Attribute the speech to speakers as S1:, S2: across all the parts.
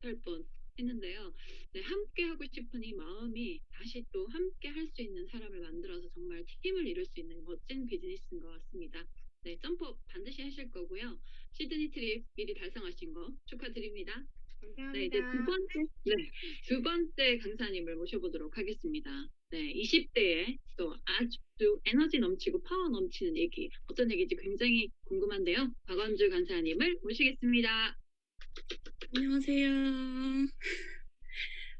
S1: 할 뻔했는데요. 네, 함께 하고 싶은 이 마음이 다시 또 함께 할 수 있는 사람을 만들어서 정말 팀을 이룰 수 있는 멋진 비즈니스인 것 같습니다. 네, 점프 반드시 하실 거고요. 시드니 트립 미리 달성하신 거 축하드립니다. 네, 이제 두
S2: 감사합니다.
S1: 번째, 네, 두 번째 강사님을 모셔보도록 하겠습니다. 네, 20대에 또 아주 에너지 넘치고 파워 넘치는 얘기, 어떤 얘기인지 굉장히 궁금한데요. 박원주 강사님을 모시겠습니다.
S2: 안녕하세요.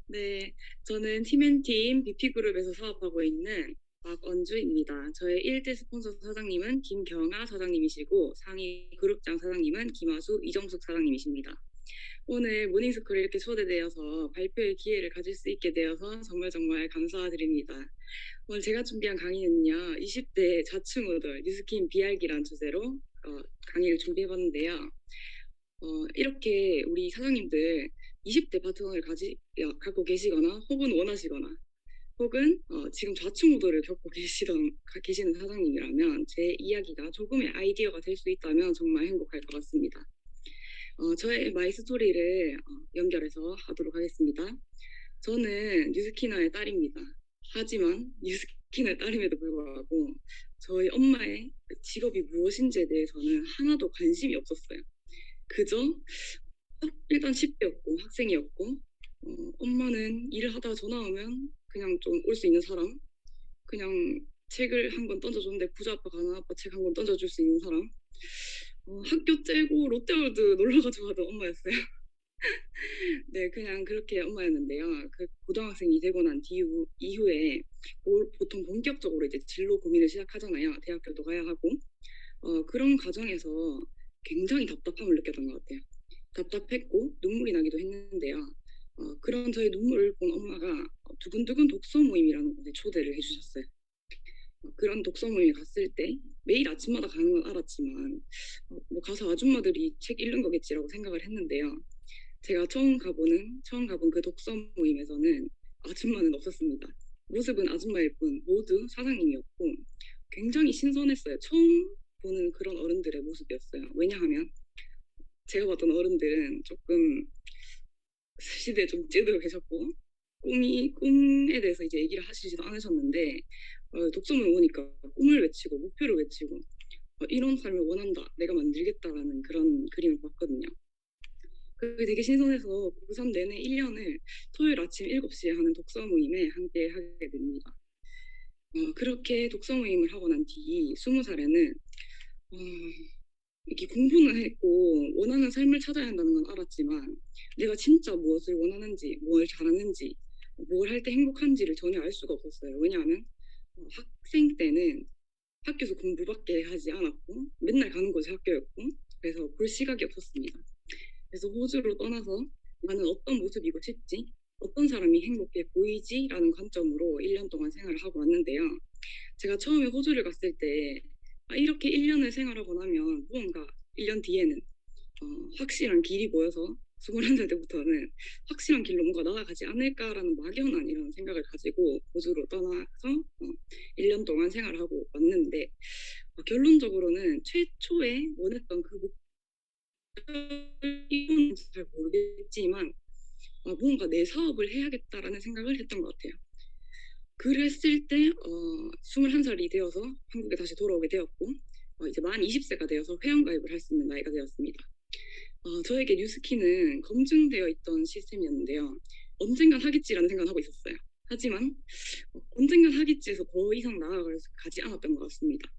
S2: 네, 저는 팀앤팀 BP그룹에서 사업하고 있는 박언주입니다. 저의 1대 스폰서 사장님은 김경아 사장님이시고 상위 그룹장 사장님은 김하수 이정숙 사장님이십니다. 오늘 모닝스쿨에 이렇게 초대되어서 발표의 기회를 가질 수 있게 되어서 정말 정말 감사드립니다. 오늘 제가 준비한 강의는요, 20대 자충우돌 뉴스킨 비알기란 주제로 강의를 준비해봤는데요. 이렇게 우리 사장님들 20대 파트너를 갖고 계시거나 혹은 원하시거나 혹은 지금 좌충우돌을 겪고 계시는 사장님이라면 제 이야기가 조금의 아이디어가 될 수 있다면 정말 행복할 것 같습니다. 저의 마이 스토리를 연결해서 하도록 하겠습니다. 저는 뉴스키너의 딸입니다. 하지만 뉴스키너의 딸임에도 불구하고 저희 엄마의 직업이 무엇인지에 대해서는 하나도 관심이 없었어요. 그저 일단 10대였고 학생이었고 엄마는 일을 하다가 전화 오면 그냥 좀 올 수 있는 사람, 그냥 책을 한 권 던져줬는데 부자 아빠 가난 아빠 책 한 권 던져줄 수 있는 사람, 학교 째고 롯데월드 놀러가지고 하던 엄마였어요. 네, 그냥 그렇게 엄마였는데요. 그 고등학생이 되고 난 이후에 보통 본격적으로 이제 진로 고민을 시작하잖아요. 대학교도 가야 하고 그런 과정에서 굉장히 답답함을 느꼈던 것 같아요. 답답했고 눈물이 나기도 했는데요. 그런 저의 눈물을 본 엄마가 두근두근 독서 모임이라는 곳에 초대를 해주셨어요. 그런 독서 모임에 갔을 때 매일 아침마다 가는 건 알았지만 뭐 가서 아줌마들이 책 읽는 거겠지라고 생각을 했는데요. 제가 처음 가본 그 독서 모임에서는 아줌마는 없었습니다. 모습은 아줌마일 뿐 모두 사장님이었고 굉장히 신선했어요. 처음 보는 그런 어른들의 모습이었어요. 왜냐하면 제가 봤던 어른들은 조금 시대에 좀 찌들어 계셨고 꿈에 대해서 이제 얘기를 하시지도 않으셨는데 독서모임 오니까 꿈을 외치고 목표를 외치고 이런 삶을 원한다, 내가 만들겠다라는 그런 그림을 봤거든요. 그게 되게 신선해서 고3 내내 1년을 토요일 아침 7시에 하는 독서 모임에 함께 하게 됩니다. 그렇게 독서 모임을 하고 난 뒤 20살에는 이렇게 공부는 했고 원하는 삶을 찾아야 한다는 건 알았지만 내가 진짜 무엇을 원하는지, 뭘 잘하는지, 뭘 할 때 행복한지를 전혀 알 수가 없었어요. 왜냐하면 학생 때는 학교에서 공부밖에 하지 않았고 맨날 가는 곳이 학교였고 그래서 볼 시각이 없었습니다. 그래서 호주로 떠나서 나는 어떤 모습이고 싶지? 어떤 사람이 행복해 보이지?라는 관점으로 1년 동안 생활을 하고 왔는데요. 제가 처음에 호주를 갔을 때 이렇게 1년을 생활하고 나면 무언가 1년 뒤에는 확실한 길이 보여서 21살 때부터는 확실한 길로 뭔가 나아가지 않을까라는 막연한 이런 생각을 가지고 호주로 떠나서 1년 동안 생활하고 왔는데 결론적으로는 최초에 원했던 그 목표는 잘 모르겠지만 뭔가 내 사업을 해야겠다라는 생각을 했던 것 같아요. 그랬을 때 21살이 되어서 한국에 다시 돌아오게 되었고 이제 만 20세가 되어서 회원가입을 할 수 있는 나이가 되었습니다. 저에게 뉴스키는 검증되어 있던 시스템이었는데요. 언젠간 하겠지라는 생각을 하고 있었어요. 하지만 언젠간 하겠지에서 더 이상 나아가지 않았던 것 같습니다.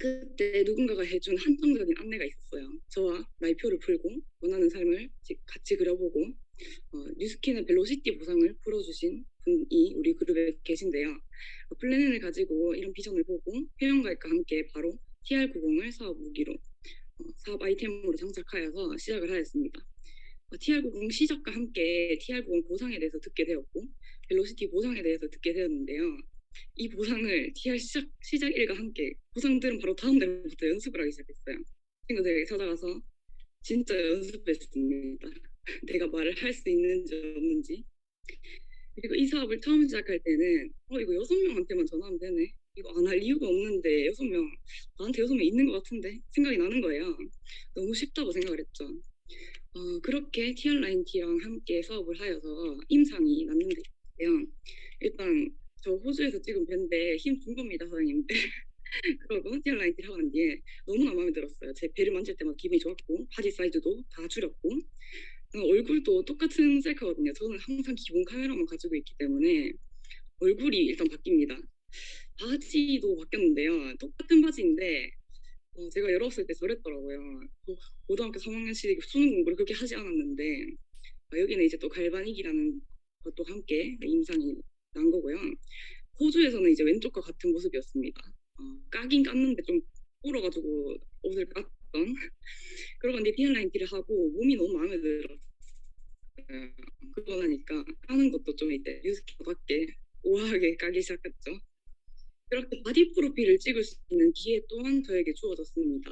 S2: 그때 누군가가 해준 한정적인 안내가 있었어요. 저와 나이표를 풀고 원하는 삶을 같이 그려보고 뉴스킨의 벨로시티 보상을 풀어주신 분이 우리 그룹에 계신데요. 플래닛을 가지고 이런 비전을 보고 회원가입과 함께 바로 TR90을 사업 무기로 사업 아이템으로 장착하여서 시작을 하였습니다. TR90 시작과 함께 TR90 보상에 대해서 듣게 되었고 벨로시티 보상에 대해서 듣게 되었는데요. 이 보상을 TR 시작일과 함께 보상들은 바로 다음 날부터 연습을 하기 시작했어요. 친구들에게 찾아가서 진짜 연습했습니다. 내가 말을 할 수 있는지 없는지. 그리고 이 사업을 처음 시작할 때는 이거 6명한테만 전화하면 되네. 이거 안 할 이유가 없는데 6명, 나한테 6명 있는 것 같은데 생각이 나는 거예요. 너무 쉽다고 생각을 했죠. 그렇게 TR9T랑 함께 사업을 하여서 임상이 났는데요. 일단 저 호주에서 찍은 배인데 힘 준 겁니다, 사장님. 그러고 TR9T를 하고 난 뒤에 너무나 마음에 들었어요. 제 배를 만질 때마다 기분이 좋았고 바지 사이즈도 다 줄였고 얼굴도 똑같은 셀카거든요. 저는 항상 기본 카메라만 가지고 있기 때문에 얼굴이 일단 바뀝니다. 바지도 바뀌었는데요. 똑같은 바지인데 제가 19살 때 저랬더라고요. 고등학교 3학년 시기 수능 공부를 그렇게 하지 않았는데 여기는 이제 또 갈바닉이라는 것도 함께 임상이 난 거고요. 호주에서는 이제 왼쪽과 같은 모습이었습니다. 까긴 깠는데 좀 불어가지고 옷을 깠던 그러고 이제 TR9T를 하고 몸이 너무 마음에 들었어요. 그러고 나니까 까는 것도 좀 이제 뉴스키밖에 우아하게 까기 시작했죠. 그렇게 바디 프로필을 찍을 수 있는 기회 또한 저에게 주어졌습니다.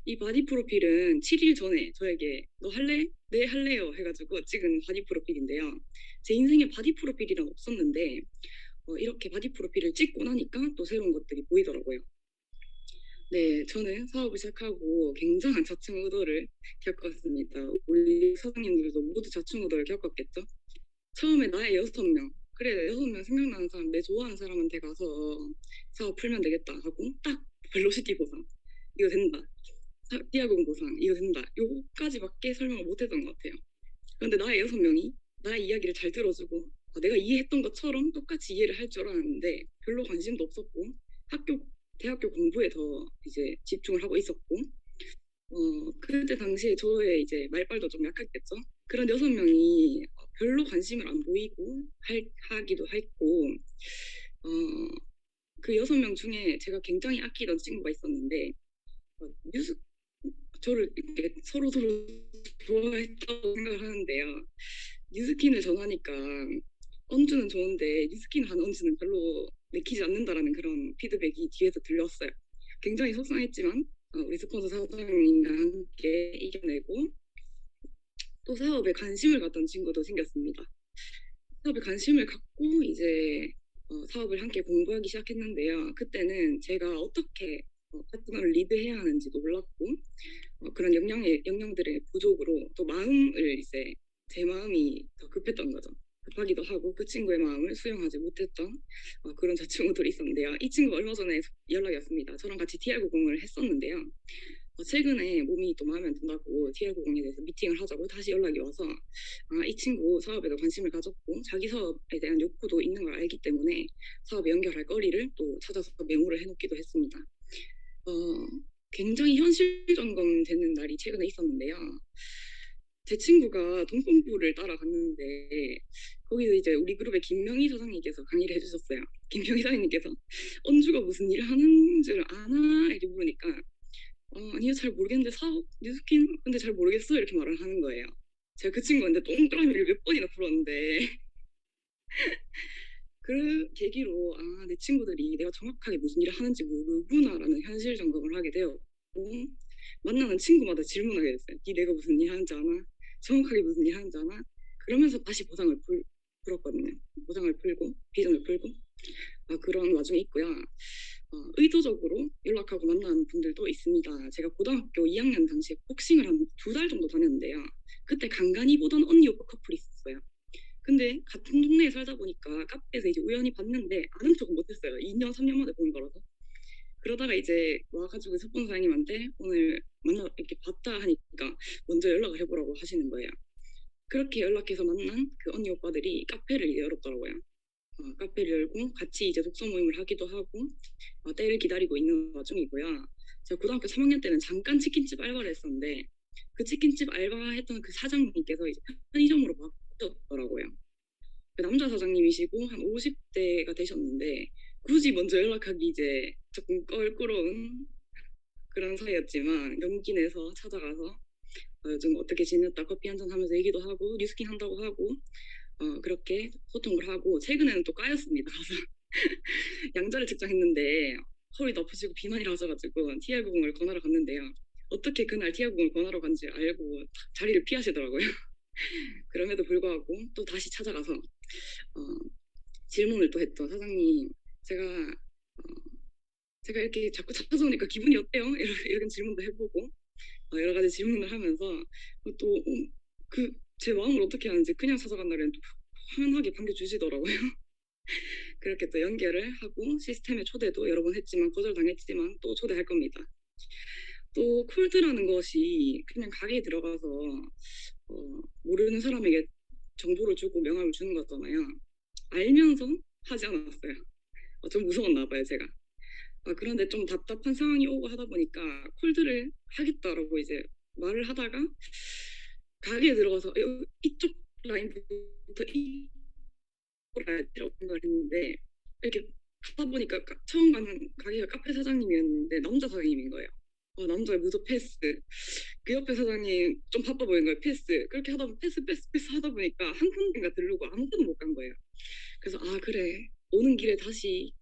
S2: 이 바디 프로필은 7일 전에 저에게 너 할래? 네 할래요 해가지고 찍은 바디 프로필인데요. 제 인생에 바디 프로필이란 없었는데 이렇게 바디 프로필을 찍고 나니까 또 새로운 것들이 보이더라고요. 네, 저는 사업을 시작하고 굉장한 좌충우돌을 겪었습니다. 우리 사장님들도 모두 좌충우돌을 겪었겠죠? 처음에 나의 6명, 그래 6명 생각나는 사람, 내 좋아하는 사람한테 가서 사업 풀면 되겠다 하고 딱 벨로시티 보상, 이거 된다. 디아곤 보상, 이거 된다. 요거까지밖에 설명을 못했던 것 같아요. 그런데 나의 6명이 나의 이야기를 잘 들어주고 내가 이해했던 것처럼 똑같이 이해를 할 줄 알았는데 별로 관심도 없었고 학교 대학교 공부에 더 이제 집중을 하고 있었고 그때 당시에 저의 이제 말빨도 좀 약했겠죠. 그런 6명이 별로 관심을 안 보이고 하기도 했고 어, 그 6명 중에 제가 굉장히 아끼던 친구가 있었는데 뉴스 저를 이렇게 서로 좋아했다고 생각을 하는데요. 뉴스킨을 전하니까 언주는 좋은데 뉴스킨을 하는 언주는 별로 내키지 않는다라는 그런 피드백이 뒤에서 들렸어요. 굉장히 속상했지만 우리 스폰서 사장님과 함께 이겨내고 또 사업에 관심을 갖던 친구도 생겼습니다. 사업에 관심을 갖고 이제 사업을 함께 공부하기 시작했는데요. 그때는 제가 어떻게 파트너를 리드해야 하는지도 몰랐고 그런 역량들의 부족으로 또 마음을 이제 제 마음이 더 급했던 거죠. 급하기도 하고 그 친구의 마음을 수용하지 못했던 그런 자충우돌이 있었는데요. 이 친구가 얼마 전에 연락이 왔습니다. 저랑 같이 TR90을 했었는데요. 최근에 몸이 또 마음에 안 든다고 TR90에 대해서 미팅을 하자고 다시 연락이 와서 이 친구 사업에도 관심을 가졌고 자기 사업에 대한 욕구도 있는 걸 알기 때문에 사업에 연결할 거리를 또 찾아서 메모를 해놓기도 했습니다. 굉장히 현실 점검되는 날이 최근에 있었는데요. 제 친구가 돈공부를 따라갔는데 거기서 이제 우리 그룹의 김명희 사장님께서 강의를 해주셨어요. 김명희 사장님께서 언주가 무슨 일을 하는 줄 아나 이렇게 물으니까 아니요 잘 모르겠는데 사업 뉴스킨 근데 잘 모르겠어 이렇게 말을 하는 거예요. 제가 그 친구한테 동그라미를 몇 번이나 풀었는데 그 계기로 내 친구들이 내가 정확하게 무슨 일을 하는지 모르구나라는 현실 점검을 하게 되었고 만나는 친구마다 질문하게 됐어요. 니 내가 무슨 일 하는지 아나? 정확하게 무슨 일 하는지 아나? 그러면서 다시 보상을 풀었거든요. 보상을 풀고 비전을 풀고 그런 와중에 있고요. 의도적으로 연락하고 만나는 분들도 있습니다. 제가 고등학교 2학년 당시에 복싱을 한 2달 정도 다녔는데요. 그때 간간히 보던 언니 오빠 커플이 있었어요. 근데 같은 동네에 살다 보니까 카페에서 이제 우연히 봤는데 아는 척은 못했어요. 2년, 3년 만에 보는 거라서. 그러다가 이제 와가지고 스폰서님한테 오늘 이렇게 봤다 하니까 먼저 연락을 해보라고 하시는 거예요. 그렇게 연락해서 만난 그 언니 오빠들이 카페를 열었더라고요. 카페를 열고 같이 이제 독서 모임을 하기도 하고 때를 기다리고 있는 와중이고요. 제가 고등학교 3학년 때는 잠깐 치킨집 알바를 했었는데 그 치킨집 알바했던 그 사장님께서 이제 편의점으로 바꾸셨더라고요. 그 남자 사장님이시고 한 50대가 되셨는데 굳이 먼저 연락하기 이제 조금 껄끄러운 그런 사이였지만 용기 내서 찾아가서 요즘 어떻게 지냈다 커피 한잔 하면서 얘기도 하고 뉴스킨 한다고 하고 그렇게 소통을 하고 최근에는 또 까였습니다. 가서 양자를 측정했는데 허리도 아프시고 비만이라 하셔가지고 TR90을 권하러 갔는데요. 어떻게 그날 TR90을 권하러 간지 알고 자리를 피하시더라고요. 그럼에도 불구하고 또 다시 찾아가서 질문을 또 했죠. 사장님 제가 제가 이렇게 자꾸 찾아오니까 기분이 어때요? 이런 질문도 해보고 여러 가지 질문을 하면서 또 그 제 마음을 어떻게 하는지 그냥 찾아간 날에는 또 환하게 반겨주시더라고요. 그렇게 또 연결을 하고 시스템에 초대도 여러 번 했지만 거절당했지만 또 초대할 겁니다. 또 콜드라는 것이 그냥 가게에 들어가서 모르는 사람에게 정보를 주고 명함을 주는 거잖아요. 알면서 하지 않았어요. 좀 무서웠나 봐요, 제가. 그런데 좀 답답한 상황이 오고 하다 보니까 콜드를 하겠다라고 이제 말을 하다가 가게에 들어가서 이쪽 라인부터 이쪽으로 가야지라고 생각을 했는데 이렇게 가다 보니까 처음 가는 가게가 카페 사장님이었는데 남자 사장님인 거예요. 남자의 무조 패스. 그 옆에 사장님 좀 바빠 보이는 거예요. 패스. 그렇게 하다 보면 패스 하다 보니까 한 군데가 들르고 아무 데도 못 간 거예요. 그래서 그래 오는 길에 다시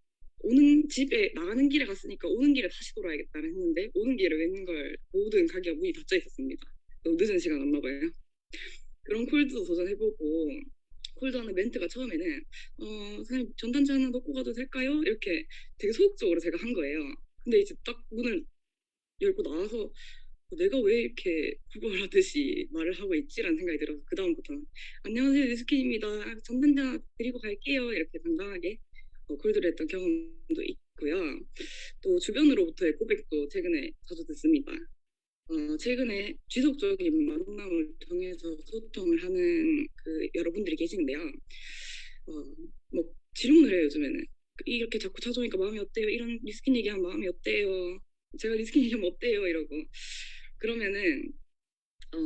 S2: 오는 집에 나가는 길에 갔으니까 오는 길에 다시 돌아야겠다 했는데 오는 길에 웬걸 모든 가게가 문이 닫혀 있었습니다. 너무 늦은 시간 왔나 봐요. 그런 콜드도 도전해보고 콜드하는 멘트가 처음에는 사장님 전단지 하나 놓고 가도 될까요? 이렇게 되게 소극적으로 제가 한 거예요. 근데 이제 딱 문을 열고 나와서 내가 왜 이렇게 구걸하듯이 말을 하고 있지라는 생각이 들어서 그 다음부터는 안녕하세요 리스킨입니다. 전단지 하나 드리고 갈게요. 이렇게 당당하게 콜드를 했던 경험도 있고요. 또 주변으로부터의 고백도 최근에 자주 듣습니다. 최근에 지속적인 만남을 통해서 소통을 하는 그 여러분들이 계신데요. 뭐 질문을 해요 요즘에는. 이렇게 자꾸 찾아오니까 마음이 어때요? 이런 리스킨 얘기하면 마음이 어때요? 제가 리스킨 얘기하면 어때요? 이러고 그러면은 어,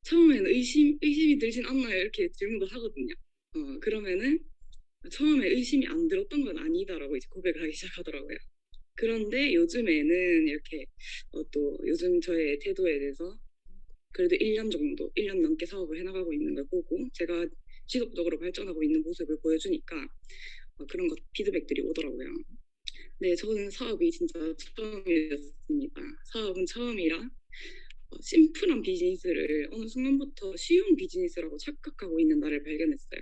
S2: 처음에는 의심이 들진 않나요? 이렇게 질문도 하거든요. 그러면은 처음에 의심이 안 들었던 건 아니다라고 이제 고백을 하기 시작하더라고요. 그런데 요즘에는 이렇게 또 요즘 저의 태도에 대해서 그래도 1년 정도, 1년 넘게 사업을 해나가고 있는 걸 보고 제가 지속적으로 발전하고 있는 모습을 보여주니까 그런 것 피드백들이 오더라고요. 네, 저는 사업이 진짜 처음이었습니다. 사업은 처음이라 심플한 비즈니스를 어느 순간부터 쉬운 비즈니스라고 착각하고 있는 나를 발견했어요.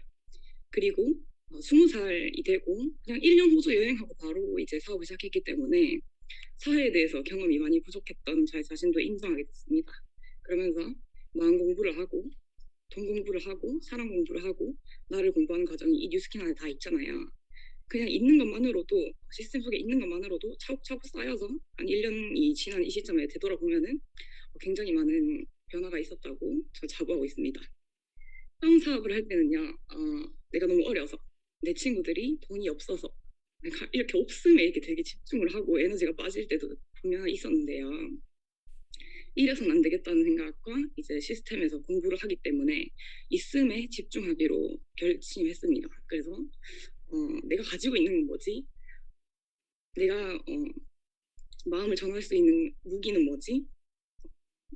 S2: 그리고 20살이 되고 그냥 1년 호주 여행하고 바로 이제 사업을 시작했기 때문에 사회에 대해서 경험이 많이 부족했던 제 자신도 인정하게 됐습니다. 그러면서 마음 공부를 하고 돈 공부를 하고 사람 공부를 하고 나를 공부하는 과정이 이 뉴스킨 안에 다 있잖아요. 그냥 있는 것만으로도 시스템 속에 있는 것만으로도 차곡차곡 쌓여서 한 1년이 지난 이 시점에 되돌아보면은 굉장히 많은 변화가 있었다고 저 자부하고 있습니다. 처음 사업을 할 때는요, 내가 너무 어려서 내 친구들이 돈이 없어서 이렇게 없음에 이렇게 되게 집중을 하고 에너지가 빠질 때도 분명히 있었는데요. 이래서는 안 되겠다는 생각과 이제 시스템에서 공부를 하기 때문에 있음에 집중하기로 결심했습니다. 그래서 내가 가지고 있는 건 뭐지? 내가 마음을 전할 수 있는 무기는 뭐지?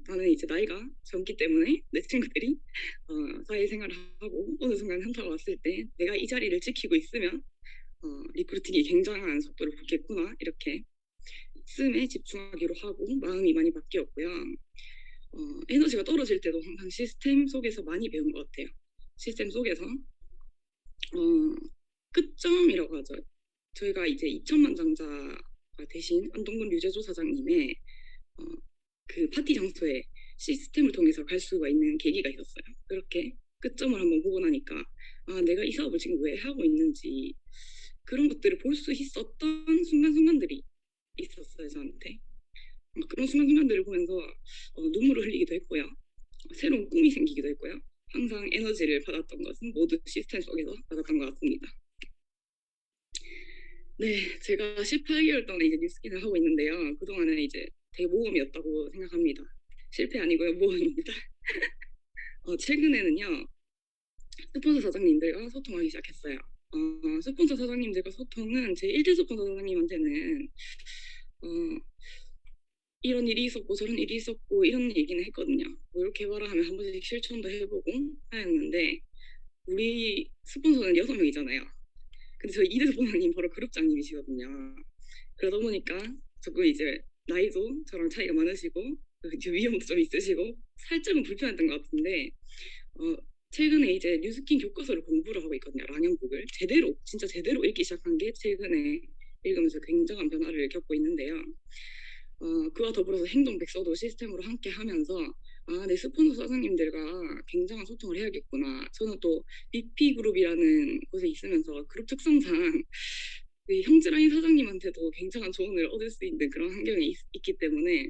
S2: 나는 이제 나이가 젊기 때문에 내 친구들이 사회생활을 하고 어느 순간 현타가 왔을 때 내가 이 자리를 지키고 있으면 리크루팅이 굉장한 속도를 붙겠구나 이렇게 있음에 집중하기로 하고 마음이 많이 바뀌었고요. 에너지가 떨어질 때도 항상 시스템 속에서 많이 배운 것 같아요. 시스템 속에서 끝점이라고 하죠. 저희가 이제 2천만 장자가 되신 안동군 유재조 사장님의 그 파티 장소에 시스템을 통해서 갈 수가 있는 계기가 있었어요. 그렇게 끝점을 한번 보고 나니까 내가 이 사업을 지금 왜 하고 있는지 그런 것들을 볼 수 있었던 순간순간들이 있었어요, 저한테. 그런 순간순간들을 보면서 눈물을 흘리기도 했고요. 새로운 꿈이 생기기도 했고요. 항상 에너지를 받았던 것은 모두 시스템 속에서 받았던 것 같습니다. 네, 제가 18개월 동안 이제 뉴스킨을 하고 있는데요. 그동안은 이제 되게 모험이었다고 생각합니다. 실패 아니고요, 모험입니다. 최근에는요, 스폰서 사장님들과 소통하기 시작했어요. 스폰서 사장님들과 소통은 제 1대 스폰서 사장님한테는 이런 일이 있었고 저런 일이 있었고 이런 얘기는 했거든요. 뭐 이렇게 해봐라 하면 한 번씩 실천도 해보고 하였는데 우리 스폰서는 6명이잖아요. 근데 저희 2대 스폰서님 바로 그룹장님이시거든요. 그러다 보니까 조금 이제 나이도 저랑 차이가 많으시고 이제 위험도 좀 있으시고 살짝은 불편했던 것 같은데 최근에 이제 뉴스킨 교과서를 공부를 하고 있거든요. 랑연북을 제대로 진짜 제대로 읽기 시작한 게 최근에 읽으면서 굉장한 변화를 겪고 있는데요. 그와 더불어서 행동백서도 시스템으로 함께 하면서 아, 네, 스폰서 사장님들과 굉장한 소통을 해야겠구나. 저는 또 BP 그룹이라는 곳에 있으면서 그룹 특성상 그 형제라인 사장님한테도 굉장한 조언을 얻을 수 있는 그런 환경에 있기 때문에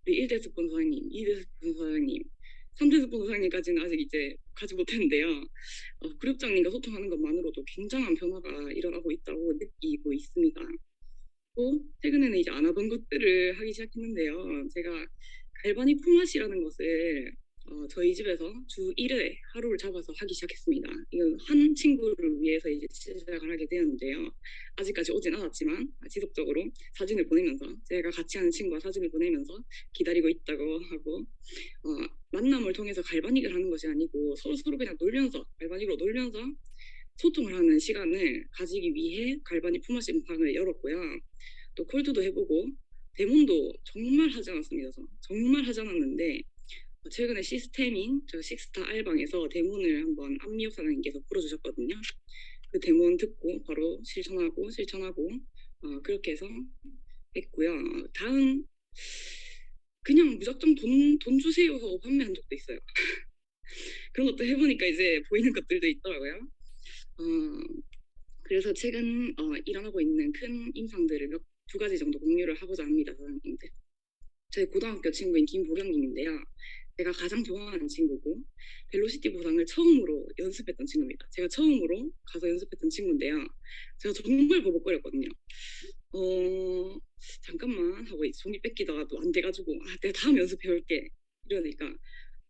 S2: 우리 1대 스폰서 사장님, 2대 스폰서 사장님, 3대 스폰서 사장님까지는 아직 이제 가지 못했는데요. 그룹장님과 소통하는 것만으로도 굉장한 변화가 일어나고 있다고 느끼고 있습니다. 또 최근에는 이제 안 하던 것들을 하기 시작했는데요. 제가 갈바닉 품앗이라는 것을 저희 집에서 주 1회 하루를 잡아서 하기 시작했습니다. 이건 한 친구를 위해서 이제 시작을 하게 되었는데요. 아직까지 오진 않았지만 지속적으로 사진을 보내면서 제가 같이 하는 친구와 사진을 보내면서 기다리고 있다고 하고 만남을 통해서 갈바닉을 하는 것이 아니고 서로 그냥 놀면서 갈바닉으로 놀면서 소통을 하는 시간을 가지기 위해 갈바닉 품앗이 방을 열었고요. 또 콜드도 해보고 데몬도 정말 하지 않았습니다. 정말 하지 않았는데 최근에 시스템인 저 식스타 알방에서 데몬을 한번 안미옥 사장님께서 풀어주셨거든요. 그 데몬 듣고 바로 실천하고 그렇게 해서 했고요. 다음 그냥 무작정 돈 주세요 하고 판매한 적도 있어요. 그런 것도 해보니까 이제 보이는 것들도 있더라고요. 어, 그래서 최근 일어나고 있는 큰 임상들을 두 가지 정도 공유를 하고자 합니다, 사장님들. 저희 고등학교 친구인 김보경님인데요. 제가 가장 좋아하는 친구고 벨로시티 보상을 처음으로 연습했던 친구입니다. 제가 처음으로 가서 연습했던 친구인데요. 제가 정말 버벅거렸거든요. 잠깐만 하고 종이 뺏기다가 또 안 돼가지고 내가 다음 연습해올게 이러니까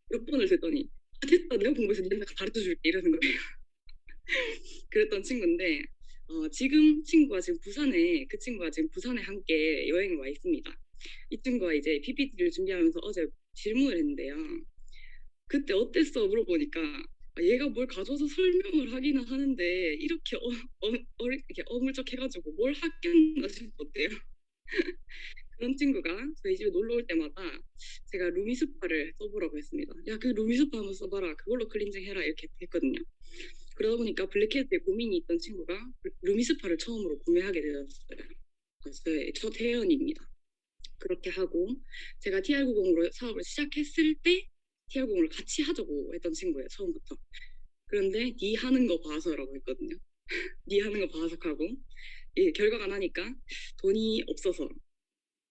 S2: 몇 번을 듣더니 됐다 내가 공부해서 니한테 가르쳐줄게 이러는 거예요. 그랬던 친구인데 그 친구가 지금 부산에 함께 여행을 와 있습니다. 이 친구가 이제 PPT를 준비하면서 어제 질문을 했는데요. 그때 어땠어 물어보니까 얘가 뭘 가져와서 설명을 하기는 하는데 이렇게 이렇게 어물쩍해가지고 뭘 하겠나 싶었대요. 그런 친구가 저희 집에 놀러 올 때마다 제가 루미스파를 써보라고 했습니다. 야, 그 루미스파 한번 써봐라. 그걸로 클렌징 해라. 이렇게 했거든요. 그러다 보니까 블랙헤드에 고민이 있던 친구가 루미스파를 처음으로 구매하게 되었어요. 저의 첫 회원입니다. 그렇게 하고 제가 TR90으로 사업을 시작했을 때 TR90을 같이 하자고 했던 친구예요. 처음부터. 그런데 네 하는 거 봐서라고 했거든요. 네 하는 거 봐서 하고 결과가 나니까 돈이 없어서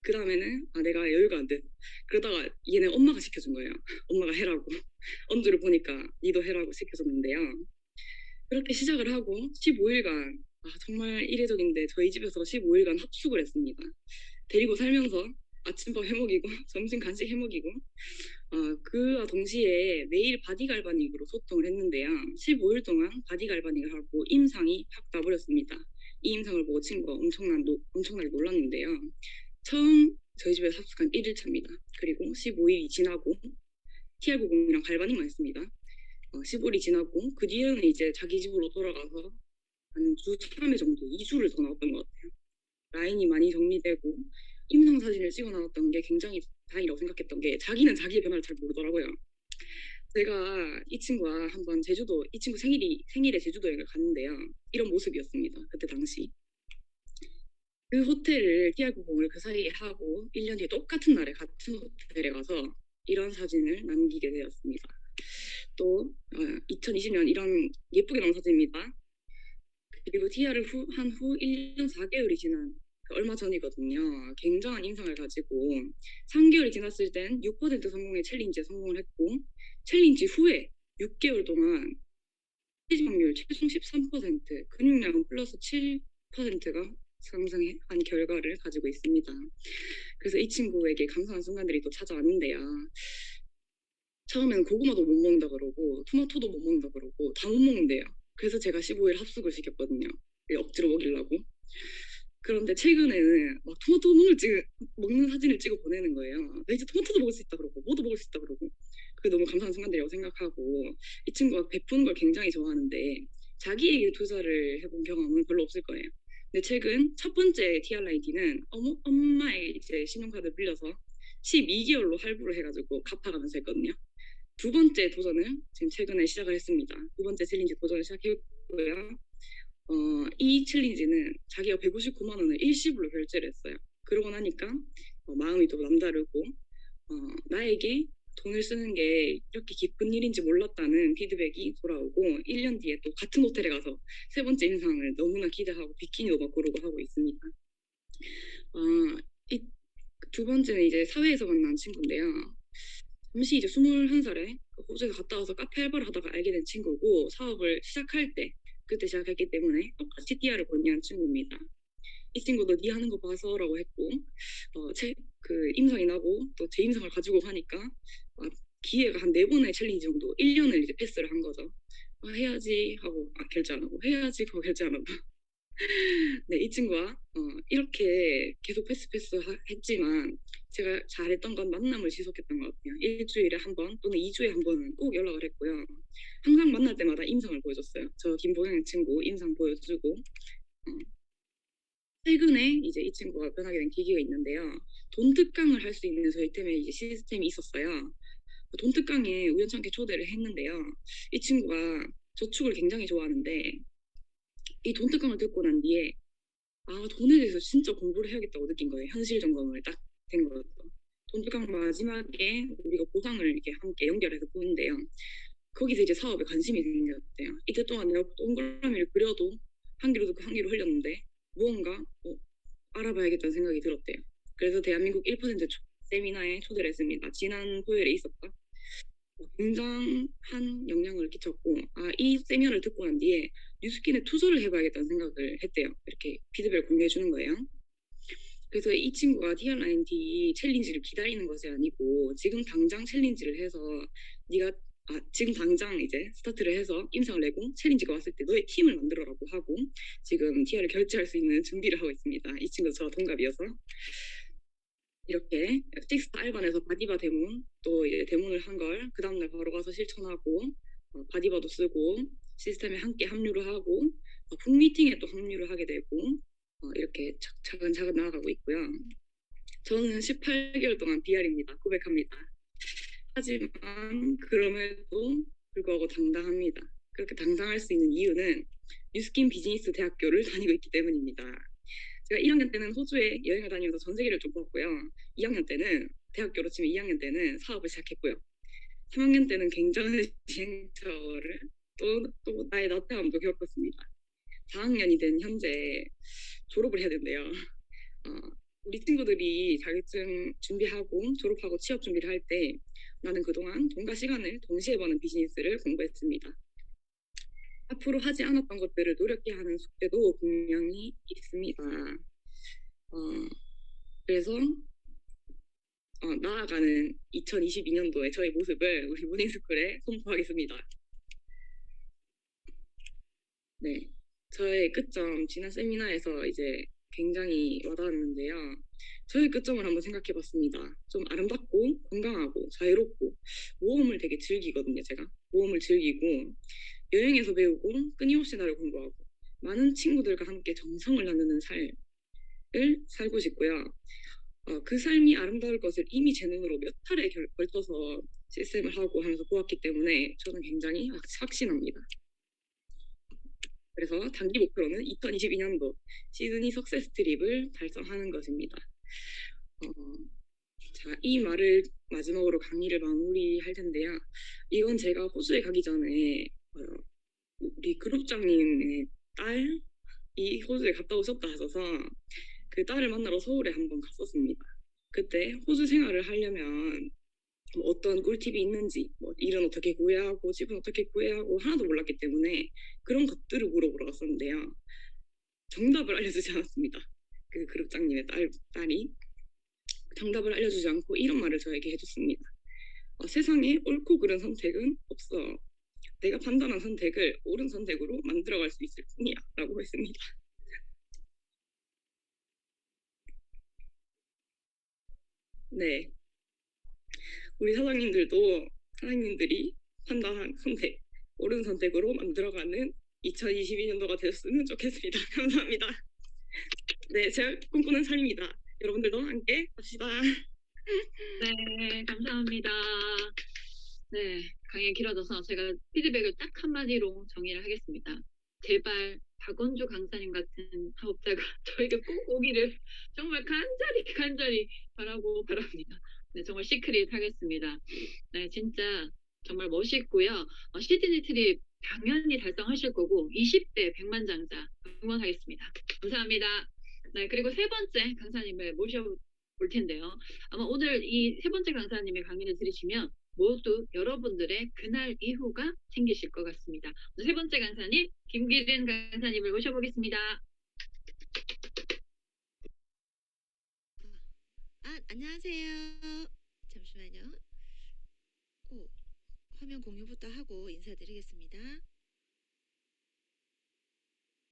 S2: 그 다음에는 내가 여유가 안 돼. 그러다가 얘네 엄마가 시켜준 거예요. 엄마가 해라고. 언주를 보니까 니도 해라고 시켜줬는데요. 그렇게 시작을 하고 15일간 정말 이례적인데 저희 집에서 15일간 합숙을 했습니다. 데리고 살면서 아침밥 해먹이고 점심 간식 해먹이고 그와 동시에 매일 바디 갈바닉으로 소통을 했는데요. 15일 동안 바디 갈바닉을 하고 임상이 확 나버렸습니다. 이 임상을 보고 친구가 엄청나게 놀랐는데요. 처음 저희 집에 합숙한 1일차입니다. 그리고 15일이 지나고 TR90이랑 갈바닉만 했습니다. 15일이 지나고 그 뒤에는 이제 자기 집으로 돌아가서 한 주 3회 정도 2주를 더 나왔던 것 같아요. 라인이 많이 정리되고 임상 사진을 찍어 나왔던 게 굉장히 다행이라고 생각했던 게 자기는 자기의 변화를 잘 모르더라고요. 제가 이 친구와 한번 이 친구 생일에 제주도 여행을 갔는데요. 이런 모습이었습니다. 그때 당시. 그 호텔을 TR90을 그 사이에 하고 1년 뒤에 똑같은 날에 같은 호텔에 가서 이런 사진을 남기게 되었습니다. 또 2020년 이런 예쁘게 나온 사진입니다. 그리고 TR을 한 후 1년 4개월이 지난 얼마 전이거든요. 굉장한 인상을 가지고 3개월이 지났을 땐 6% 성공의 챌린지에 성공을 했고 챌린지 후에 6개월 동안 체지방률 최종 13%, 근육량은 플러스 7%가 상승한 결과를 가지고 있습니다. 그래서 이 친구에게 감사한 순간들이 또 찾아왔는데요. 처음에는 고구마도 못 먹는다 그러고 토마토도 못 먹는다 그러고 다 못 먹는데요. 그래서 제가 15일 합숙을 시켰거든요. 억지로 먹이려고. 그런데 최근에는 막 토마토 먹는 사진을 찍어 보내는 거예요. 나 이제 토마토도 먹을 수 있다 그러고 뭐도 먹을 수 있다 그러고 그게 너무 감사한 순간들이라고 생각하고 이 친구가 베푸는 걸 굉장히 좋아하는데 자기에게 투자를 해본 경험은 별로 없을 거예요. 근데 최근 첫 번째 TRID는 엄마의 이제 신용카드 빌려서 12개월로 할부를 해가지고 갚아가면서 했거든요. 두 번째 도전을 지금 최근에 시작을 했습니다. 두 번째 챌린지 도전을 시작했고요. 이 챌린지는 자기가 159만 원을 일시불로 결제를 했어요. 그러고 나니까 마음이 또 남다르고 나에게 돈을 쓰는 게 이렇게 기쁜 일인지 몰랐다는 피드백이 돌아오고 1년 뒤에 또 같은 호텔에 가서 세 번째 인상을 너무나 기대하고 비키니도 막 고르고 하고 있습니다. 이 두 번째는 이제 사회에서 만난 친구인데요. 잠시 이제 21살에 호주에서 갔다 와서 카페 알바를 하다가 알게 된 친구고 사업을 시작할 때 그때 시작했기 때문에 똑같이 띠아를 건의한 친구입니다. 이 친구도 네 하는 거 봐서라고 했고 그 임상이 나고 또 제 임상을 가지고 가니까 기회가 한 4번의 챌린지 정도 1년을 이제 패스를 한 거죠. 해야지 하고 결제 안 하고 해야지 하고 결제 안 하고 네, 이 친구와 이렇게 계속 했지만 제가 잘했던 건 만남을 지속했던 것 같아요. 일주일에 한 번 또는 2주에 한 번은 꼭 연락을 했고요. 항상 만날 때마다 임상을 보여줬어요. 저 김보경 친구 임상 보여주고 어, 최근에 이제 이 친구가 변하게 된 계기가 있는데요. 돈 특강을 할 수 있는 저희 팀에 이제 시스템이 있었어요. 돈 특강에 우연찮게 초대를 했는데요. 이 친구가 저축을 굉장히 좋아하는데 이 돈 특강을 듣고 난 뒤에 돈에 대해서 진짜 공부를 해야겠다고 느낀 거예요. 현실 점검을 딱 된 거죠. 돈 특강 마지막에 우리가 보상을 이렇게 함께 연결해서 보는데요. 거기서 이제 사업에 관심이 생겼대요. 이때 동안 내가 동그라미를 그려도 한 개로 듣고 한 개로 흘렸는데 무언가 알아봐야겠다는 생각이 들었대요. 그래서 대한민국 1% 세미나에 초대를 했습니다. 지난 토요일에 있었다. 굉장한 영향을 끼쳤고 이 세미나를 듣고 난 뒤에 뉴스킨에 투자를 해봐야겠다는 생각을 했대요. 이렇게 피드백을 공유해 주는 거예요. 그래서 이 친구가 TR9T 챌린지를 기다리는 것이 아니고 지금 당장 챌린지를 해서 네가 지금 당장 이제 스타트를 해서 임상을 내고 챌린지가 왔을 때 너의 팀을 만들어라고 하고 지금 TR을 결제할 수 있는 준비를 하고 있습니다. 이 친구 저와 동갑이어서 이렇게 틱스타 알반에서 바디바 데몬 또 이제 데몬을 한 걸 그 다음날 바로 가서 실천하고 바디바도 쓰고 시스템에 함께 합류를 하고 북미팅에 또 합류를 하게 되고 이렇게 차근차근 나아가고 있고요. 저는 18개월 동안 BR입니다. 고백합니다. 하지만 그럼에도 불구하고 당당합니다. 그렇게 당당할 수 있는 이유는 뉴스킨 비즈니스 대학교를 다니고 있기 때문입니다. 제가 1학년 때는 호주에 여행을 다니면서 전 세계를 좀 봤고요. 2학년 때는 대학교로 치면 2학년 때는 사업을 시작했고요. 3학년 때는 굉장한 시행착오를 또 나의 나태함도 겪었습니다. 4학년이 된 현재 졸업을 해야 된대요. 우리 친구들이 자격증 준비하고 졸업하고 취업 준비를 할 때 나는 그동안 돈과 시간을 동시에 버는 비즈니스를 공부했습니다. 앞으로 하지 않았던 것들을 노력해야 하는 숙제도 분명히 있습니다. 그래서 나아가는 2022년도의 저의 모습을 우리 모닝스쿨에 선포하겠습니다. 네, 저의 끝점 지난 세미나에서 이제 굉장히 와닿았는데요. 저의 끝점을 한번 생각해봤습니다. 좀 아름답고 건강하고 자유롭고 모험을 되게 즐기거든요. 제가 모험을 즐기고 여행에서 배우고 끊임없이 나를 공부하고 많은 친구들과 함께 정성을 나누는 삶을 살고 싶고요. 그 삶이 아름다울 것을 이미 제 눈으로 몇 차례 걸쳐서 시스템을 하고 하면서 보았기 때문에 저는 굉장히 확신합니다. 그래서 단기 목표로는 2022년도 시드니 석세스 트립을 달성하는 것입니다. 자, 이 말을 마지막으로 강의를 마무리할 텐데요. 이건 제가 호주에 가기 전에 우리 그룹장님의 딸이 호주에 갔다 오셨다 하셔서 그 딸을 만나러 서울에 한번 갔었습니다. 그때 호주 생활을 하려면 어떤 꿀팁이 있는지 일은 어떻게 구해야 하고 집은 어떻게 구해야 하고 하나도 몰랐기 때문에 그런 것들을 물어보러 갔었는데요. 정답을 알려주지 않았습니다. 그 그룹장님의 딸이 정답을 알려주지 않고 이런 말을 저에게 해줬습니다. 세상에 옳고 그른 선택은 없어. 내가 판단한 선택을 옳은 선택으로 만들어갈 수 있을 뿐이야 라고 했습니다. 네, 우리 사장님들이 판단한 선택, 옳은 선택으로 만들어가는 2022년도가 되었으면 좋겠습니다. 감사합니다. 네, 제 꿈꾸는 삶입니다. 여러분들도 함께 합시다.
S1: 네, 감사합니다. 네, 강의 길어져서 제가 피드백을 딱 한마디로 정의를 하겠습니다. 제발 박원주 강사님 같은 사업자가 저에게 꼭 오기를 정말 간절히 바라고 바랍니다. 네, 정말 시크릿 하겠습니다. 네, 진짜 정말 멋있고요. 시드니 트립 당연히 달성하실 거고 20대 백만장자 응원하겠습니다. 감사합니다. 네, 그리고 세 번째 강사님을 모셔볼 텐데요. 아마 오늘 이 세 번째 강사님의 강의를 들으시면 모두 여러분들의 그날 이후가 생기실 것 같습니다. 세 번째 강사님 김기린 강사님을 모셔보겠습니다.
S3: 안녕하세요. 잠시만요. 오, 화면 공유부터 하고 인사드리겠습니다.